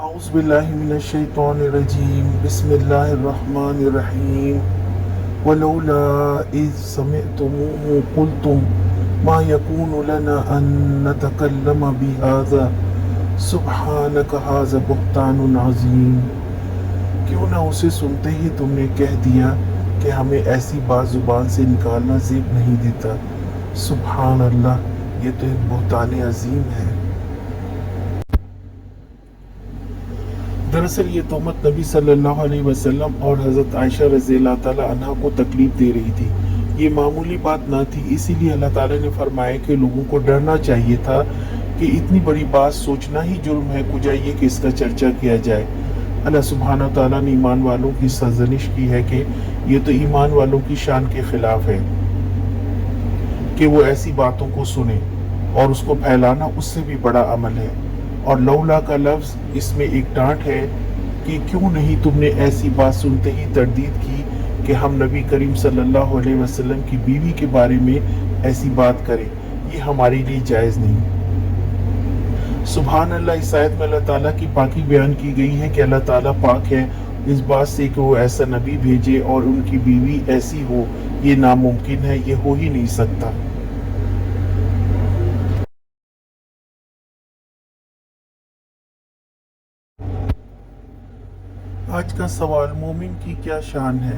اعوذ باللہ من الشیطان الرجیم بسم اللہ الرحمن الرحیم ولولا اذ سمعتموه قلتم ما يكون لنا ان نتكلم بهذا سبحانك هذا بہتان عظیم۔ کیوں نہ اسے سنتے ہی تم نے کہہ دیا کہ ہمیں ایسی بات زبان سے نکالنا زیب نہیں دیتا۔ سبحان اللہ، یہ تو ایک بہتان عظیم ہے۔ دراصل یہ تہمت نبی صلی اللہ علیہ وسلم اور حضرت عائشہ رضی اللہ تعالیٰ عنہ کو تکلیف دے رہی تھی۔ یہ معمولی بات نہ تھی، اسی لیے اللہ تعالیٰ نے فرمایا کہ لوگوں کو ڈرنا چاہیے تھا کہ اتنی بڑی بات سوچنا ہی جرم ہے، کجائیے کہ اس کا چرچا کیا جائے۔ اللہ سبحانہ تعالیٰ نے ایمان والوں کی سرزنش کی ہے کہ یہ تو ایمان والوں کی شان کے خلاف ہے کہ وہ ایسی باتوں کو سنیں، اور اس کو پھیلانا اس سے بھی بڑا عمل ہے۔ اور لولا کا لفظ اس میں ایک ڈانٹ ہے کہ کیوں نہیں تم نے ایسی بات سنتے ہی تردید کی کہ ہم نبی کریم صلی اللہ علیہ وسلم کی بیوی کے بارے میں ایسی بات کریں، یہ ہمارے لیے جائز نہیں۔ سبحان اللہ، اس آیت میں اللہ تعالیٰ کی پاکی بیان کی گئی ہے کہ اللہ تعالیٰ پاک ہے اس بات سے کہ وہ ایسا نبی بھیجے اور ان کی بیوی ایسی ہو، یہ ناممکن ہے، یہ ہو ہی نہیں سکتا۔ آج کا سوال، مومن کی کیا شان ہے؟